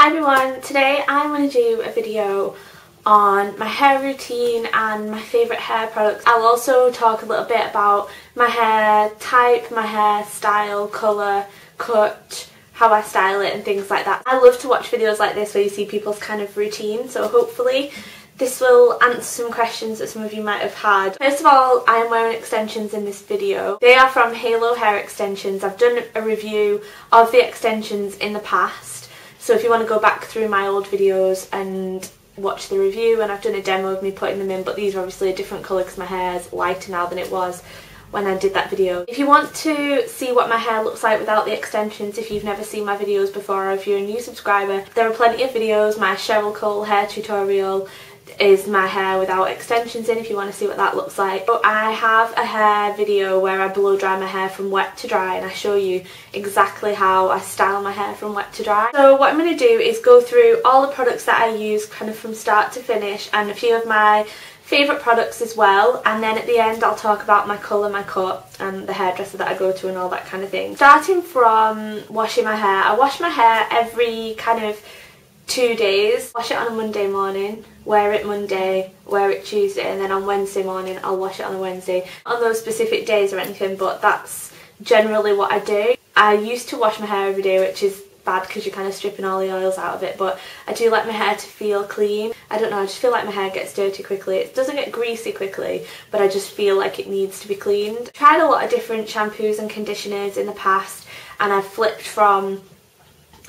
Hi everyone, today I'm going to do a video on my hair routine and my favourite hair products. I'll also talk a little bit about my hair type, my hair style, colour, cut, how I style it and things like that. I love to watch videos like this where you see people's kind of routine, so hopefully this will answer some questions that some of you might have had. First of all, I am wearing extensions in this video. They are from Halo Hair Extensions. I've done a review of the extensions in the past. So if you want to go back through my old videos and watch the review, and I've done a demo of me putting them in, but these are obviously a different colour because my hair is lighter now than it was when I did that video. If you want to see what my hair looks like without the extensions, if you've never seen my videos before or if you're a new subscriber, there are plenty of videos. My Cheryl Cole hair tutorial is my hair without extensions in if you want to see what that looks like. So I have a hair video where I blow dry my hair from wet to dry, and I show you exactly how I style my hair from wet to dry. So what I'm going to do is go through all the products that I use kind of from start to finish and a few of my favourite products as well, and then at the end I'll talk about my colour, my cut and the hairdresser that I go to and all that kind of thing. Starting from washing my hair, I wash my hair every kind of 2 days. Wash it on a Monday morning, wear it Monday, wear it Tuesday, and then on Wednesday morning I'll wash it on a Wednesday. On those specific days or anything, but that's generally what I do. I used to wash my hair every day, which is bad because you're kind of stripping all the oils out of it, but I do like my hair to feel clean. I don't know, I just feel like my hair gets dirty quickly. It doesn't get greasy quickly, but I just feel like it needs to be cleaned. I've tried a lot of different shampoos and conditioners in the past, and I've flipped from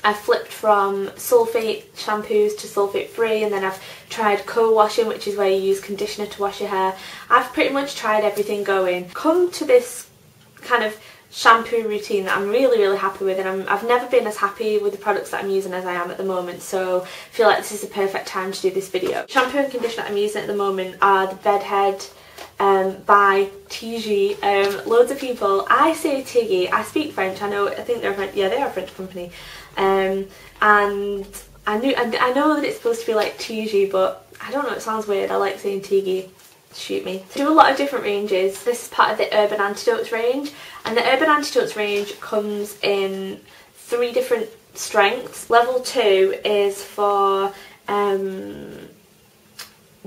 sulfate shampoos to sulfate free, and then I've tried co-washing, which is where you use conditioner to wash your hair. I've pretty much tried everything going. Come to this kind of shampoo routine that I'm really happy with, and I've never been as happy with the products that I'm using as I am at the moment, so I feel like this is the perfect time to do this video. Shampoo and conditioner I'm using at the moment are the Bedhead by TIGI. Loads of people, I say TIGI, I speak French, I think they're French, yeah, they are a French company, and I know that it's supposed to be like TIGI, but I don't know, it sounds weird. I like saying TIGI. Shoot me. I do a lot of different ranges. This is part of the Urban Antidotes range, and the Urban Antidotes range comes in 3 different strengths. Level 2 is for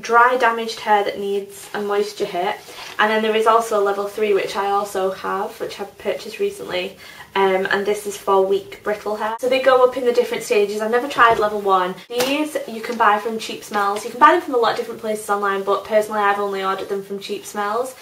dry damaged hair that needs a moisture hit, and then there is also a level 3 which I also have, which I've purchased recently, and this is for weak brittle hair. So they go up in the different stages. I've never tried level 1. These you can buy from Cheap Smells. You can buy them from a lot of different places online, but personally I've only ordered them from Cheap Smells,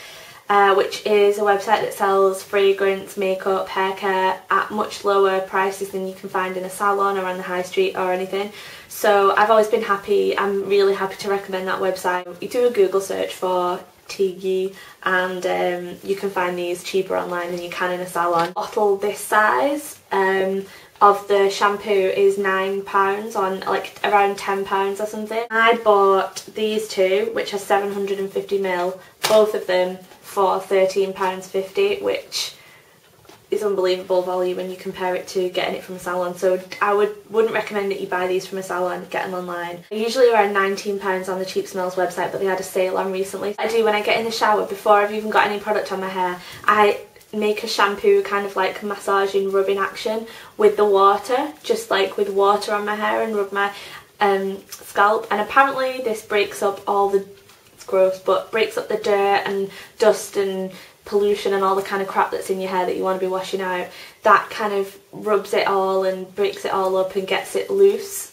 which is a website that sells fragrance, makeup, hair care at much lower prices than you can find in a salon or on the high street or anything. So I've always been happy. I'm really happy to recommend that website. You do a Google search for TIGI and you can find these cheaper online than you can in a salon. A bottle this size of the shampoo is £9 on like around £10 or something. I bought these two, which are 750ml, both of them for £13.50, which is unbelievable value when you compare it to getting it from a salon. So I wouldn't recommend that you buy these from a salon, get them online. They're usually around £19 on the Cheap Smells website, but they had a sale on recently. I do when I get in the shower, before I've even got any product on my hair, I make a shampoo kind of like massaging, rubbing action with the water, just like with water on my hair, and rub my scalp, and apparently this breaks up all the, it's gross, but breaks up the dirt and dust and pollution and all the kind of crap that's in your hair that you want to be washing out. That kind of rubs it all and breaks it all up and gets it loose.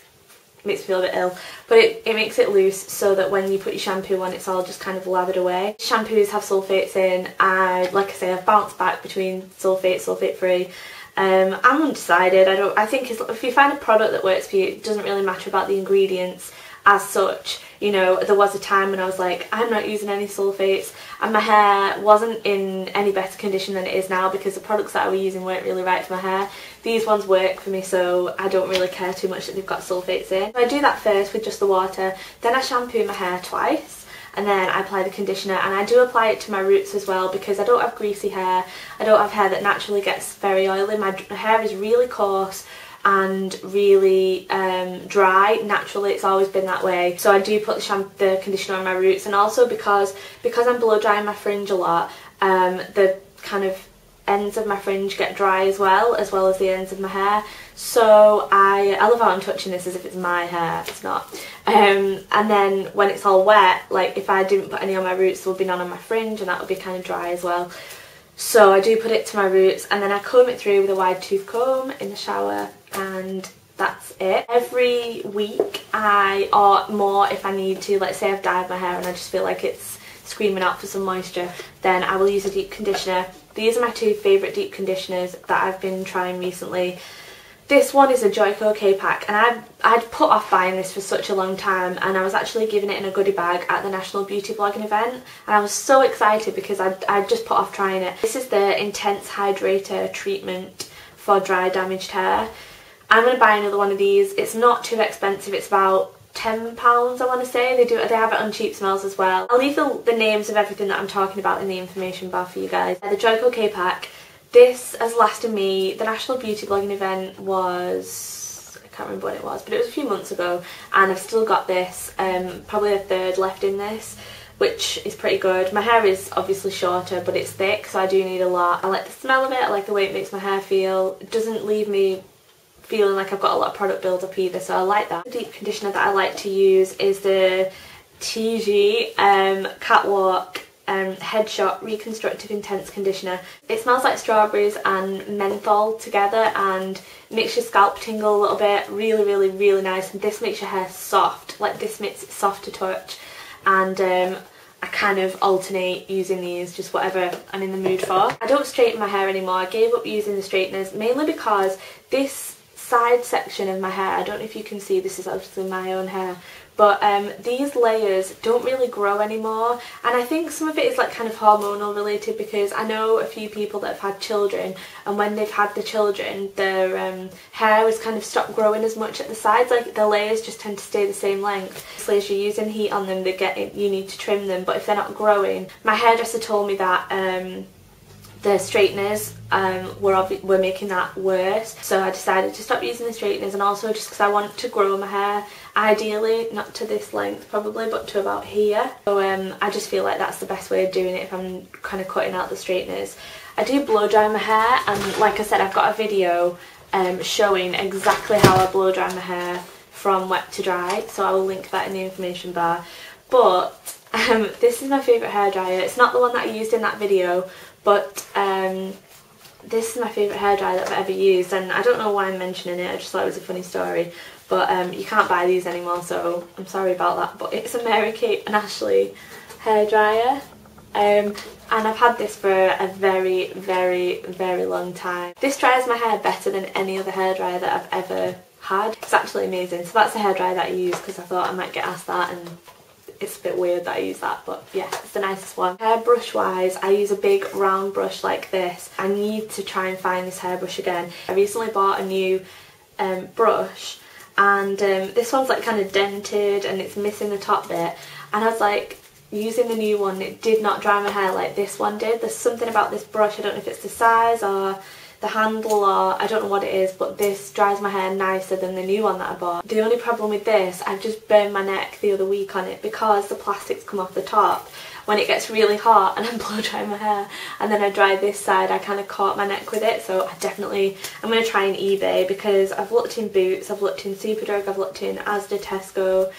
Makes me feel a bit ill, but it makes it loose so that when you put your shampoo on, it's all just kind of lathered away. Shampoos have sulfates in. Like I say, I've bounced back between sulfate, sulfate free. I'm undecided. I think if you find a product that works for you, it doesn't really matter about the ingredients as such. You know, there was a time when I was like, I'm not using any sulfates, and my hair wasn't in any better condition than it is now because the products that I was using weren't really right for my hair. These ones work for me, so I don't really care too much that they've got sulfates in. So I do that first with just the water, then I shampoo my hair twice, and then I apply the conditioner, and I do apply it to my roots as well because I don't have greasy hair. I don't have hair that naturally gets very oily. My hair is really coarse and really dry naturally. It's always been that way, so I do put the conditioner on my roots. And also because I'm blow drying my fringe a lot, the kind of ends of my fringe get dry as well as the ends of my hair. So I love how I'm touching this as if it's my hair, it's not. And then when it's all wet, like if I didn't put any on my roots, there would be none on my fringe, and that would be kind of dry as well. So I do put it to my roots, and then I comb it through with a wide tooth comb in the shower, and that's it. Every week or more if I need to, like say I've dyed my hair and I just feel like it's screaming out for some moisture, then I will use a deep conditioner. These are my two favourite deep conditioners that I've been trying recently. This one is a Joico K-Pack, and I'd put off buying this for such a long time, and I was actually given it in a goodie bag at the National Beauty Blogging event, and I was so excited because I'd just put off trying it. This is the Intense Hydrator Treatment for dry damaged hair. I'm going to buy another one of these. It's not too expensive, it's about £10 I want to say. They have it on Cheap Smells as well. I'll leave the names of everything that I'm talking about in the information bar for you guys. The Joico K-Pack. This has lasted me, the National Beauty Blogging event was, I can't remember when it was, but it was a few months ago, and I've still got this, probably a third left in this, which is pretty good. My hair is obviously shorter, but it's thick, so I do need a lot. I like the smell of it, I like the way it makes my hair feel. It doesn't leave me feeling like I've got a lot of product build up either, so I like that. The deep conditioner that I like to use is the TIGI Catwalk Headshot Reconstructive Intense Conditioner. It smells like strawberries and menthol together and makes your scalp tingle a little bit. Really, really, really nice. And this makes your hair soft. Like this makes it soft to touch. And I kind of alternate using these, just whatever I'm in the mood for. I don't straighten my hair anymore. I gave up using the straighteners mainly because this side section of my hair, I don't know if you can see, this is obviously my own hair, but these layers don't really grow anymore, and I think some of it is like kind of hormonal related, because I know a few people that have had children, and when they've had the children their hair has kind of stopped growing as much at the sides, like the layers just tend to stay the same length. So as you're using heat on them, you need to trim them, but if they're not growing, my hairdresser told me that the straighteners were making that worse, so I decided to stop using the straighteners, and also just because I want to grow my hair, ideally not to this length probably, but to about here. So I just feel like that's the best way of doing it if I'm kind of cutting out the straighteners. I do blow dry my hair, and like I said, I've got a video showing exactly how I blow dry my hair from wet to dry, so I will link that in the information bar. But this is my favourite hairdryer. It's not the one that I used in that video, but this is my favourite hairdryer that I've ever used, and I don't know why I'm mentioning it, I just thought it was a funny story. But you can't buy these anymore, so I'm sorry about that, but it's a Mary Kate and Ashley hairdryer. And I've had this for a very, very, very long time. This dries my hair better than any other hairdryer that I've ever had. It's actually amazing. So that's the hairdryer that I use because I thought I might get asked that, and it's a bit weird that I use that, but yeah, it's the nicest one. Hairbrush wise, I use a big round brush like this. I need to try and find this hairbrush again. I recently bought a new brush, and this one's like kind of dented and it's missing the top bit, and I was like, using the new one, it did not dry my hair like this one did. There's something about this brush, I don't know if it's the size or the handle or I don't know what it is, but this dries my hair nicer than the new one that I bought. The only problem with this, I've just burned my neck the other week on it because the plastics come off the top. When it gets really hot and I'm blow drying my hair and then I dry this side, I kind of caught my neck with it. So I'm going to try in eBay, because I've looked in Boots, I've looked in Superdrug, I've looked in Asda, Tesco,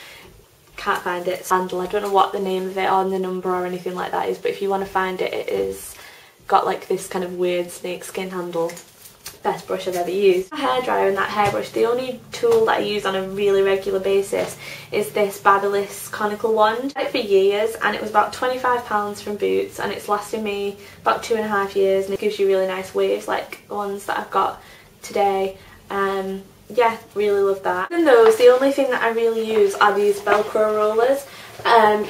can't find it. Sandal, I don't know what the name of it or the number or anything like that is, but if you want to find it, it is got like this kind of weird snake skin handle. Best brush I've ever used. My hairdryer and that hairbrush, the only tool that I use on a really regular basis is this Babyliss conical wand. I had it for years, and it was about £25 from Boots, and it's lasted me about 2.5 years, and it gives you really nice waves like the ones that I've got today. Yeah, really love that. And those, the only thing that I really use are these Velcro rollers.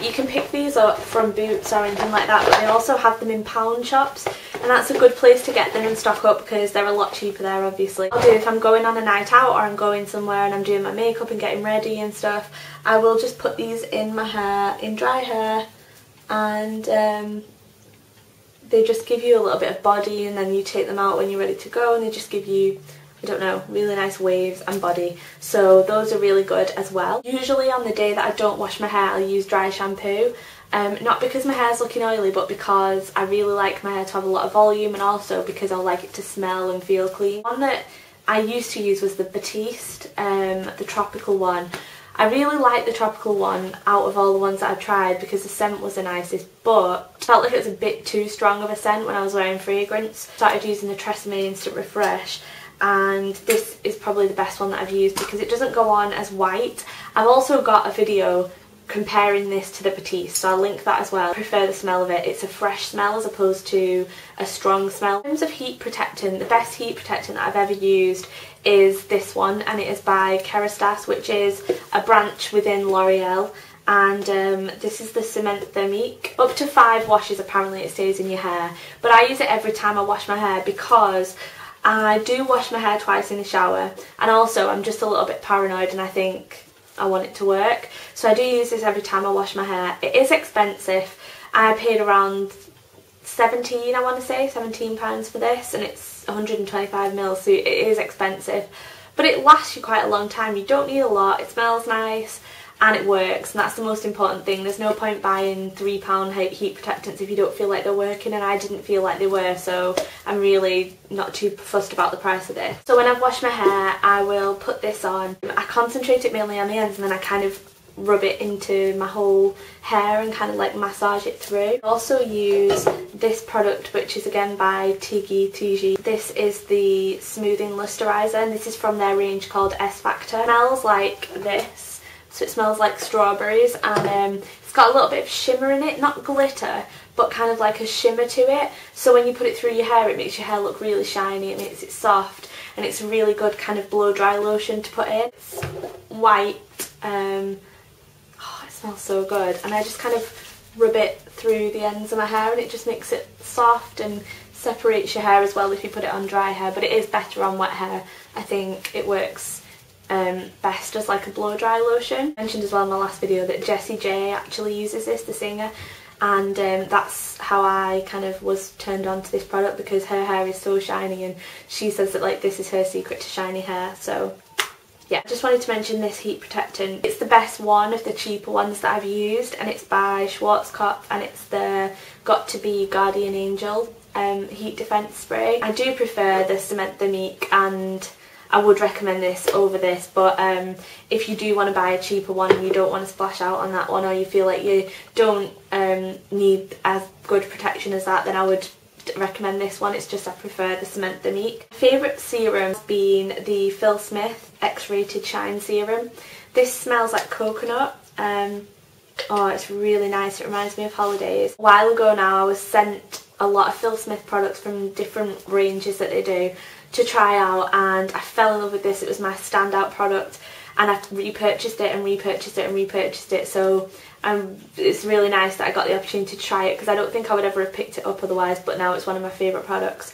You can pick these up from Boots or anything like that, but they also have them in pound shops, and that's a good place to get them and stock up because they're a lot cheaper there, obviously. I'll do, if I'm going on a night out or I'm going somewhere and I'm doing my makeup and getting ready and stuff, I will just put these in my hair, in dry hair, and they just give you a little bit of body, and then you take them out when you're ready to go, and they just give you, I don't know, really nice waves and body. So those are really good as well. Usually on the day that I don't wash my hair, I'll use dry shampoo, not because my hair's looking oily, but because I really like my hair to have a lot of volume, and also because I like it to smell and feel clean. One that I used to use was the Batiste, the tropical one. I really like the tropical one out of all the ones that I've tried because the scent was the nicest, but I felt like it was a bit too strong of a scent when I was wearing fragrance. Started using the Tresemme Instant Refresh, and this is probably the best one that I've used because it doesn't go on as white. I've also got a video comparing this to the Batiste, so I'll link that as well. I prefer the smell of it. It's a fresh smell as opposed to a strong smell. In terms of heat protectant, the best heat protectant that I've ever used is this one, and it is by Kerastase, which is a branch within L'Oreal, and this is the Cement Thermique. Up to 5 washes apparently it stays in your hair, but I use it every time I wash my hair because I do wash my hair twice in the shower, and also I'm just a little bit paranoid and I think I want it to work, so I do use this every time I wash my hair. It is expensive. I paid around £17 for this, and it's 125ml, so it is expensive, but it lasts you quite a long time. You don't need a lot, it smells nice, and it works, and that's the most important thing. There's no point buying £3 heat protectants if you don't feel like they're working, and I didn't feel like they were, so I'm really not too fussed about the price of this. So when I've washed my hair, I will put this on. I concentrate it mainly on the ends, and then I kind of rub it into my whole hair and kind of like massage it through. I also use this product, which is again by TIGI. This is the Smoothing Lusterizer, and this is from their range called S Factor. It smells like this. So it smells like strawberries, and it's got a little bit of shimmer in it, not glitter, but kind of like a shimmer to it. So when you put it through your hair, it makes your hair look really shiny, it makes it soft, and it's a really good kind of blow dry lotion to put in. It's white, it smells so good, and I just kind of rub it through the ends of my hair, and it just makes it soft and separates your hair as well if you put it on dry hair, but it is better on wet hair. I think it works best as like a blow dry lotion. I mentioned as well in my last video that Jessie J actually uses this, the singer, and that's how I kind of was turned on to this product, because her hair is so shiny and she says that like this is her secret to shiny hair. So yeah, I just wanted to mention this heat protectant. It's the best one of the cheaper ones that I've used, and it's by Schwarzkopf, and it's the Got To Be Guardian Angel heat defense spray. I do prefer the Cement Thermique, and I would recommend this over this, but if you do want to buy a cheaper one and you don't want to splash out on that one, or you feel like you don't need as good protection as that, then I would recommend this one. It's just I prefer the Cement Thermique. My favourite serum has been the Phil Smith X-Rated Shine Serum. This smells like coconut. Oh, it's really nice. It reminds me of holidays. A while ago now I was sent a lot of Phil Smith products from different ranges that they do to try out, and I fell in love with this. It was my standout product, and I've repurchased it and repurchased it and repurchased it, so it's really nice that I got the opportunity to try it, because I don't think I would ever have picked it up otherwise, but now it's one of my favourite products.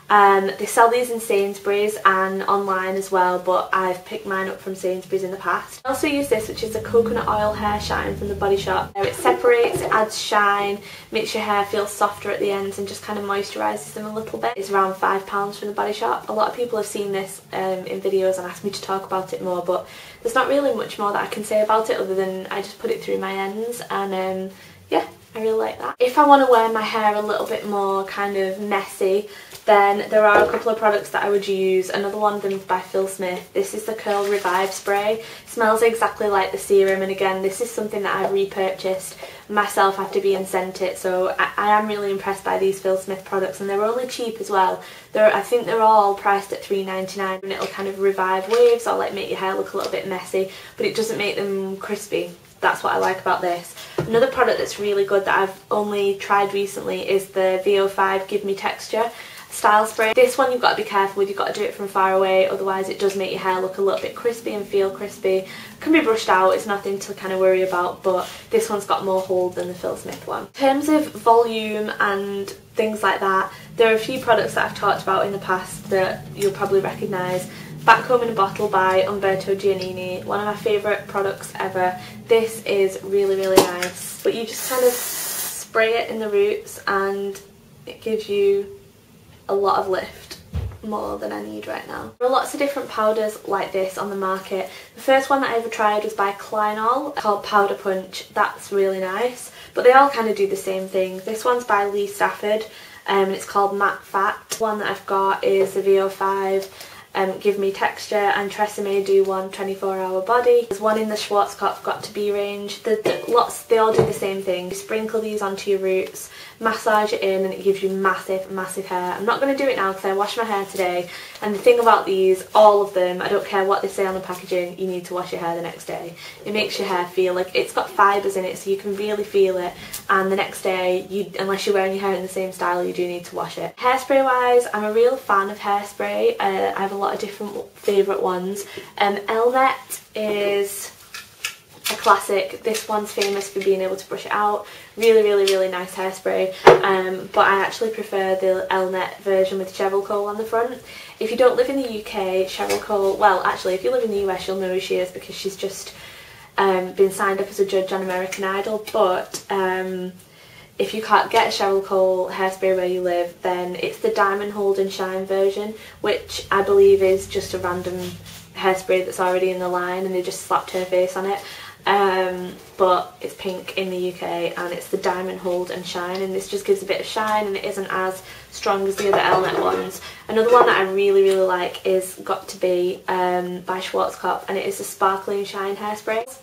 They sell these in Sainsbury's and online as well, but I've picked mine up from Sainsbury's in the past. I also use this, which is a coconut oil hair shine from the Body Shop. It separates, it adds shine, makes your hair feel softer at the ends, and just kind of moisturises them a little bit. It's around £5 from the Body Shop. A lot of people have seen this in videos and asked me to talk about it more, but there's not really much more that I can say about it other than I just put it through my ends, and yeah, I really like that. If I want to wear my hair a little bit more kind of messy, then there are a couple of products that I would use. Another one of them is by Phil Smith. This is the Curl Revive Spray. It smells exactly like the serum, and again, this is something that I've repurchased myself after being sent it, so I am really impressed by these Phil Smith products, and they're only cheap as well. I think they're all priced at £3.99, and it'll kind of revive waves or like make your hair look a little bit messy, but it doesn't make them crispy. That's what I like about this. Another product that's really good that I've only tried recently is the VO5 Give Me Texture Style Spray. This one you've got to be careful with, you've got to do it from far away, otherwise it does make your hair look a little bit crispy and feel crispy. It can be brushed out, it's nothing to kind of worry about, but this one's got more hold than the Phil Smith one. In terms of volume and things like that, there are a few products that I've talked about in the past that you'll probably recognise. Back Home in a Bottle by Umberto Giannini, one of my favourite products ever. This is really, really nice, but you just kind of spray it in the roots and it gives you a lot of lift. more than I need right now. There are lots of different powders like this on the market. The first one that I ever tried was by Kleinol called Powder Punch. That's really nice, but they all kind of do the same thing. This one's by Lee Stafford and it's called Matte Fat. The one that I've got is the VO5 Give Me Texture, and Tresemme do one 24-hour body. There's one in the Schwarzkopf Got To Be range. They all do the same thing. You sprinkle these onto your roots, massage it in, and it gives you massive, massive hair. I'm not going to do it now because I washed my hair today, and the thing about these, all of them, I don't care what they say on the packaging, you need to wash your hair the next day. It makes your hair feel like it's got fibres in it, so you can really feel it, and the next day, unless you're wearing your hair in the same style, you do need to wash it. Hairspray wise, I'm a real fan of hairspray. I have a lot of different favourite ones. Elnet is a classic. This one's famous for being able to brush it out. Really, really, really nice hairspray. But I actually prefer the Elnet version with Cheryl Cole on the front. If you don't live in the UK, Cheryl Cole, well actually if you live in the US you'll know who she is because she's just been signed up as a judge on American Idol, but if you can't get a Cheryl Cole hairspray where you live, then it's the Diamond Hold and Shine version, which I believe is just a random hairspray that's already in the line and they just slapped her face on it. But it's pink in the UK and it's the Diamond Hold and Shine, and this just gives a bit of shine and it isn't as strong as the other Elnet ones. Another one that I really, really like is Got To Be by Schwarzkopf, and it is the Sparkling Shine hairspray.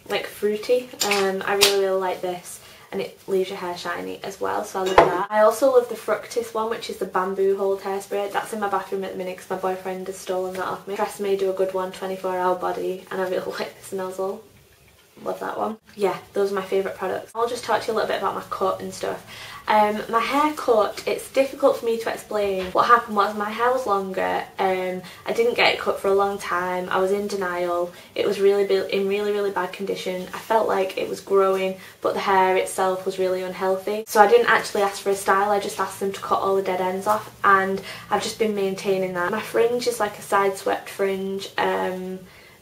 Like fruity. I really, really like this. And it leaves your hair shiny as well, so I love that. I also love the Fructis one, which is the Bamboo Hold hairspray. That's in my bathroom at the minute because my boyfriend has stolen that off me. Tresemme do a good one, 24-hour body, and I really like this nozzle. Love that one. Yeah, those are my favourite products. I'll just talk to you a little bit about my cut and stuff. My hair cut, it's difficult for me to explain. What happened was my hair was longer, I didn't get it cut for a long time, I was in denial, it was really in really bad condition. I felt like it was growing but the hair itself was really unhealthy. So I didn't actually ask for a style, I just asked them to cut all the dead ends off, and I've just been maintaining that. My fringe is like a side swept fringe,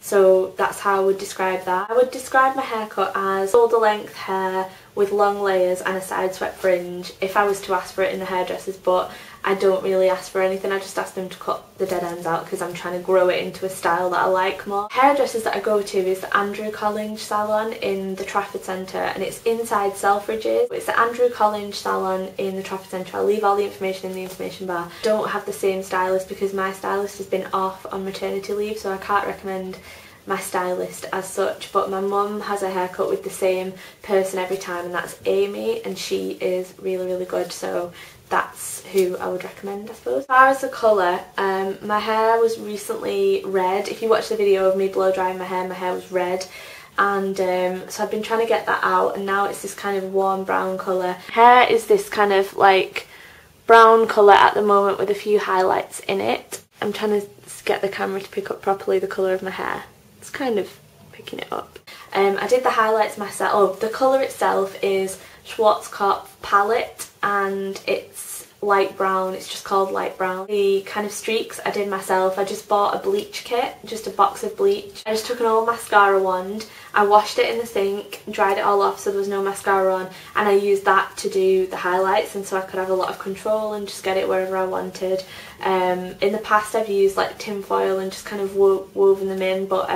so that's how I would describe that. I would describe my haircut as shoulder length hair with long layers and a side swept fringe if I was to ask for it in the hairdressers, but I don't really ask for anything. I just ask them to cut the dead ends out because I'm trying to grow it into a style that I like more. Hairdressers that I go to is the Andrew Collins salon in the Trafford Centre, and it's inside Selfridges. It's the Andrew Collins salon in the Trafford Centre. I'll leave all the information in the information bar. Don't have the same stylist because my stylist has been off on maternity leave, so I can't recommend my stylist as such, but my mum has a haircut with the same person every time, and that's Amy, and she is really good, so that's who I would recommend, I suppose. As far as the colour, my hair was recently red. If you watch the video of me blow drying my hair was red, and so I've been trying to get that out, and now it's this kind of warm brown colour. Hair is this kind of like brown colour at the moment with a few highlights in it. I'm trying to get the camera to pick up properly the colour of my hair. It's kind of picking it up. I did the highlights myself. Oh, the colour itself is Schwarzkopf palette and it's light brown. It's just called light brown. The kind of streaks I did myself. I just bought a bleach kit, just a box of bleach. I just took an old mascara wand, I washed it in the sink, dried it all off so there was no mascara on, and I used that to do the highlights, and so I could have a lot of control and just get it wherever I wanted. In the past I've used like tin foil and just kind of woven them in, but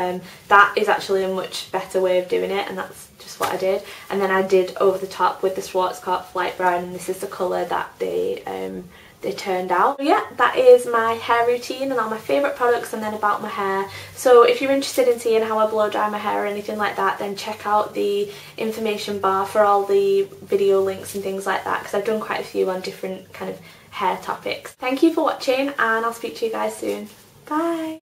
that is actually a much better way of doing it, and that's just what I did. And then I did over the top with the Schwarzkopf light brown, and this is the colour that they turned out. So yeah, that is my hair routine and all my favourite products, and then about my hair. So if you're interested in seeing how I blow dry my hair or anything like that, then check out the information bar for all the video links and things like that, because I've done quite a few on different kind of hair topics. Thank you for watching, and I'll speak to you guys soon. Bye!